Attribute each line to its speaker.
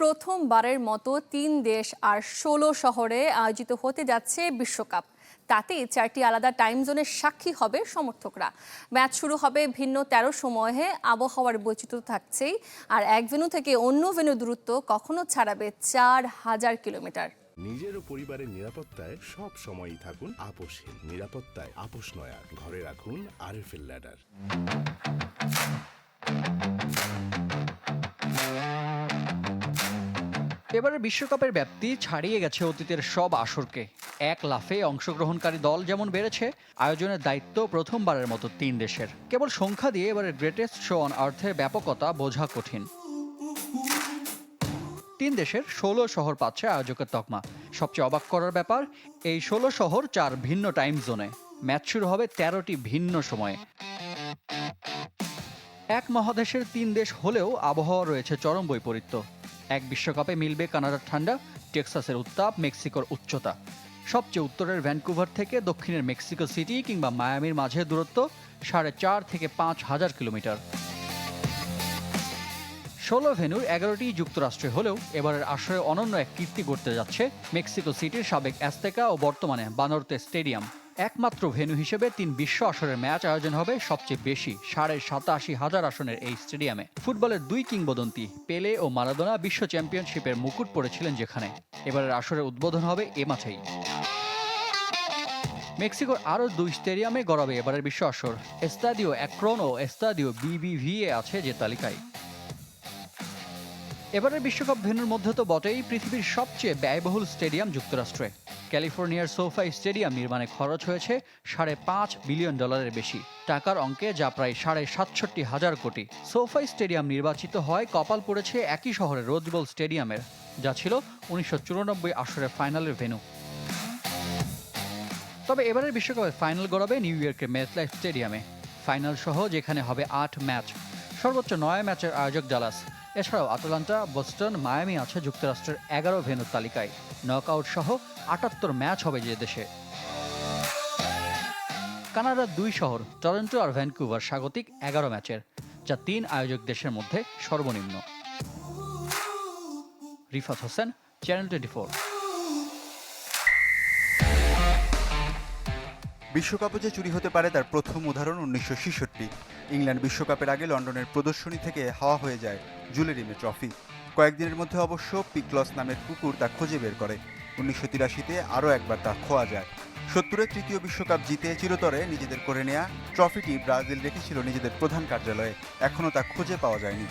Speaker 1: প্রথমবারের মতো ৩ দেশ আর ১৬ শহরে আয়োজিত হতে যাচ্ছে বিশ্বকাপ। তাতে ৪টি আলাদা টাইম জোনের সাক্ষী হবে সমর্থকরা। ম্যাচ শুরু হবে ভিন্ন ১৩ সময়ে, আবহাওয়ার বৈচিত্র্য থাকছেই। আর এক ভেন্যু থেকে অন্য ভেন্যু দূরত্ব কখনো ছাড়াবে ৪,০০০ কিলোমিটার।
Speaker 2: নিজের ও পরিবারের নিরাপত্তায় সব সময়ই থাকুন আপোষহীন। নিরাপত্তায় আপোষ নয়া। ঘরে রাখুন আরএফএল ল্যাডার।
Speaker 3: এবারে বিশ্বকাপের ব্যাপ্তি ছাড়িয়ে গেছে অতীতের সব আসরকে। এক লাফে অংশগ্রহণকারী দল যেমন বেড়েছে, আয়োজনের দায়িত্ব প্রথমবারের মতো ৩ দেশের। কেবল সংখ্যা দিয়ে এবারে গ্রেটেস্ট শো অন আর্থের ব্যাপকতা বোঝা কঠিন। ৩ দেশের ১৬ শহর পাচ্ছে আয়োজকের তকমা। সবচেয়ে অবাক করার ব্যাপার, এই ১৬ শহর ৪ ভিন্ন টাইম জোনে। ম্যাচ শুরু হবে ১৩টি ভিন্ন সময়ে। এক মহাদেশের ৩ দেশ হলেও আবহাওয়া রয়েছে চরম বৈপরীত্য। এক বিশ্বকাপে মিলবে কানাডার ঠান্ডা, টেক্সাসের উত্তাপ, মেক্সিকোর উচ্চতা। সবচেয়ে উত্তরের ভ্যানকুভার থেকে দক্ষিণের মেক্সিকো সিটি কিংবা মায়ামির মাঝে দূরত্ব ৪.৫ থেকে ৫,০০০ কিলোমিটার। ১৬ ভেন্যুর ১১টি যুক্তরাষ্ট্রে হলেও এবারের আসরে অনন্য এক কীর্তি গড়তে যাচ্ছে মেক্সিকো সিটির সাবেক অ্যাজতেকা ও বর্তমানে বানরতে স্টেডিয়াম। একমাত্র ভেন্যু হিসেবে ৩ বিশ্ব আসরের ম্যাচ আয়োজন হবে সবচেয়ে বেশি ৮৭,৫০০ আসনের এই স্টেডিয়ামে। ফুটবলের ২ কিংবদন্তি পেলে ও মারাদোনা বিশ্ব চ্যাম্পিয়নশিপের মুকুট পড়েছিলেন যেখানে। এবারের আসরের উদ্বোধন হবে এ মাঠেই। মেক্সিকোর আরও ২ স্টেডিয়ামে গড়াবে এবারের বিশ্ব আসর। এস্তাদিও অ্যাক্রন ও এস্তাদিও বিবিভিএ আছে যে তালিকায়। এবারের বিশ্বকাপ ভেন্যুর মধ্যে তো বটেই পৃথিবীর সবচেয়ে ব্যয়বহুল স্টেডিয়াম যুক্তরাষ্ট্রে। ক্যালিফোর্নিয়ার সোফাই স্টেডিয়াম নির্মাণে খরচ হয়েছে $৫.৫ বিলিয়ন বেশি টাকার অঙ্কে, যা প্রায় ৬৭,০০০ কোটি। সোফাই স্টেডিয়াম নির্বাচিত হয় কপাল পড়েছে একই শহরের রোজ বোল স্টেডিয়ামের, যা ছিল ১৯৯৪ আসরের ফাইনালের ভেন্যু। তবে এবারের বিশ্বকাপের ফাইনাল গড়াবে নিউ ইয়র্কের মেটলাইফ স্টেডিয়ামে। ফাইনাল সহ যেখানে হবে ৮ ম্যাচ। সর্বোচ্চ ৯ ম্যাচের আয়োজক ডালাস। এছাড়াও আটলান্টা, বোস্টন, মায়ামি আছে যুক্তরাষ্ট্রের ১১ ভেন্যুর তালিকায়। নকআউট সহ ৭৮ ম্যাচ হবে যে দেশে। কানাডার ২ শহর টরন্টো আর ভ্যানকুভার স্বাগতিক ১১ ম্যাচের, যা ৩ আয়োজক দেশের মধ্যে সর্বনিম্ন। রিফাত হোসেন, চ্যানেল 24।
Speaker 4: বিশ্বকাপে যে চুরি হতে পারে তার প্রথম উদাহরণ ১৯৬৬। ইংল্যান্ড বিশ্বকাপের আগে লন্ডনের প্রদর্শনী থেকে হাওয়া হয়ে যায় জুলেরিমে ট্রফি। কয়েকদিনের মধ্যে অবশ্য পিকলস নামের কুকুর তা খুঁজে বের করে। ১৯৮৩-তে আরও একবার তা খোয়া যায়। ৭০-এর তৃতীয় বিশ্বকাপ জিতে চিরতরে নিজেদের করে নেয়া ট্রফিটি ব্রাজিল রেখেছিল নিজেদের প্রধান কার্যালয়ে। এখনও তা খুঁজে পাওয়া যায়নি।